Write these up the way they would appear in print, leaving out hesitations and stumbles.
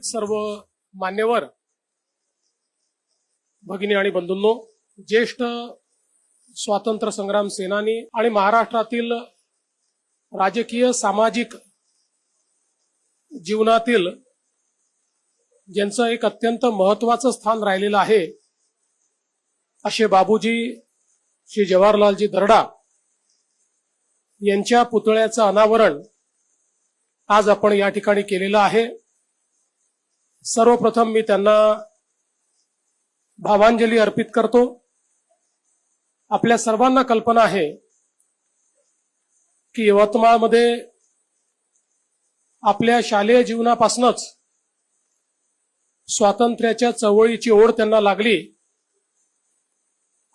सर्व मान्यवर भगिनी आणि बंधूंनो, ज्येष्ठ स्वातंत्र्य संग्राम सेनानी आणि महाराष्ट्रातील राजकीय सामाजिक जीवनातील ज्यांचं एक अत्यंत महत्त्वाचं स्थान राहिलेलं आहे असे बाबूजी श्री जवाहरलालजी दर्डा यांच्या पुतळ्याचं अनावरण आज आपण या ठिकाणी केलेलं आहे। सर्वप्रथम मी त्यांना भावांजली अर्पित करतो। आपल्या सर्वांना कल्पना आहे की यवतमाळमध्ये आपल्या शालेय जीवनापासूनच स्वातंत्र्याच्या चळवळीची ओढ त्यांना लागली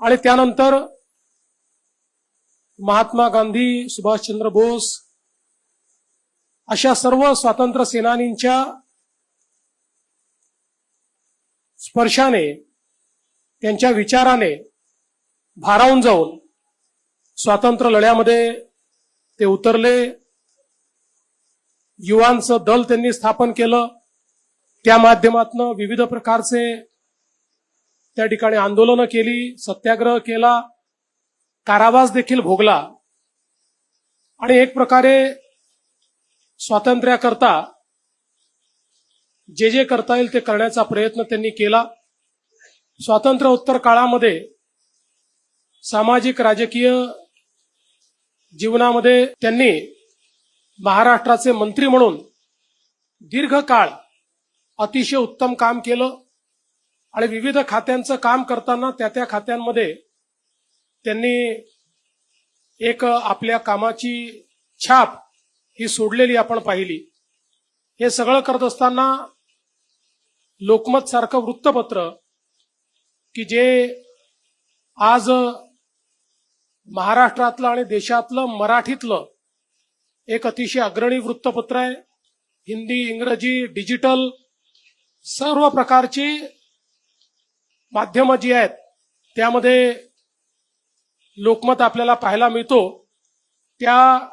आणि त्यानंतर महात्मा गांधी, सुभाषचंद्र बोस अशा सर्व स्वातंत्र्य सेनानींच्या स्पर्शाने, त्यांच्या विचाराने भारावून जाऊन स्वातंत्र्य लढ्यामध्ये ते उतरले। युवांचं दल त्यांनी स्थापन केलं, त्या माध्यमातून विविध प्रकारचे त्या ठिकाणी आंदोलनं केली, सत्याग्रह केला, कारावास देखील भोगला आणि एक प्रकारे स्वातंत्र्याकरता जे जे करता येईल ते करण्याचा प्रयत्न त्यांनी केला। स्वातंत्र्योत्तर काळामध्ये सामाजिक राजकीय जीवनामध्ये त्यांनी महाराष्ट्राचे मंत्री म्हणून दीर्घकाळ अतिशय उत्तम काम केलं आणि विविध खात्यांचं काम करताना त्या खात्यांमध्ये त्यांनी एक आपल्या कामाची छाप ही सोडलेली आपण पाहिली। हे सगळं करत असताना लोकमत सारखं वृत्तपत्र की जे आज महाराष्ट्रातलं आणि देशातलं मराठीतलं एक अतिशय अग्रणी वृत्तपत्र आहे। हिंदी, इंग्रजी, डिजिटल सर्व प्रकारची माध्यमं जी आहेत त्यामध्ये लोकमत आपल्याला पाहायला मिळतो। त्या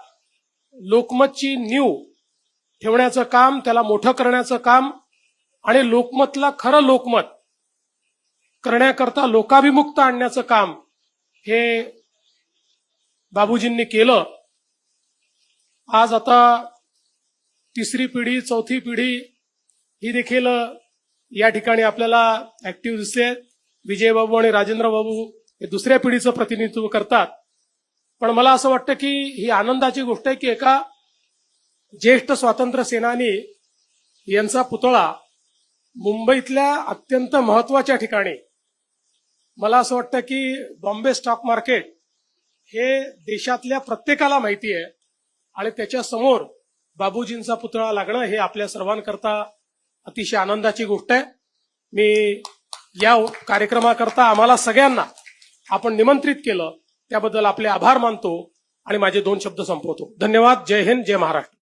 लोकमतची नीव ठेवण्याचं काम, त्याला मोठं करण्याचं काम आणि लोकमतला खरं लोकमत करण्याकरता लोकाभिमुक्त आणण्याचं काम हे बाबूजींनी केलं। आज आता तिसरी पिढी, चौथी पिढी ही देखील या ठिकाणी आपल्याला ऍक्टिव्ह दिसते। विजय बाबू आणि राजेंद्र बाबू हे दुसऱ्या पिढीचं प्रतिनिधित्व करतात। पण मला असं वाटतं की ही आनंदाची गोष्ट आहे की एका ज्येष्ठ स्वातंत्र्य सेनानी यांचा पुतळा मुंबईतल्या अत्यंत महत्वाच्या ठिकाणी, मला असं वाटतं की बॉम्बे स्टॉक मार्केट हे देशातल्या प्रत्येकाला माहिती आहे आणि त्याच्या समोर बाबूजींचा पुतळा लागणं हे आपल्या सर्वांकरता अतिशय आनंदाची गोष्ट आहे। मी या कार्यक्रमाकरता आम्हाला सगळ्यांना आपण निमंत्रित केलं त्याबद्दल आपले आभार मानतो आणि माझे 2 शब्द संपवतो। धन्यवाद। जय हिंद, जय महाराष्ट्र।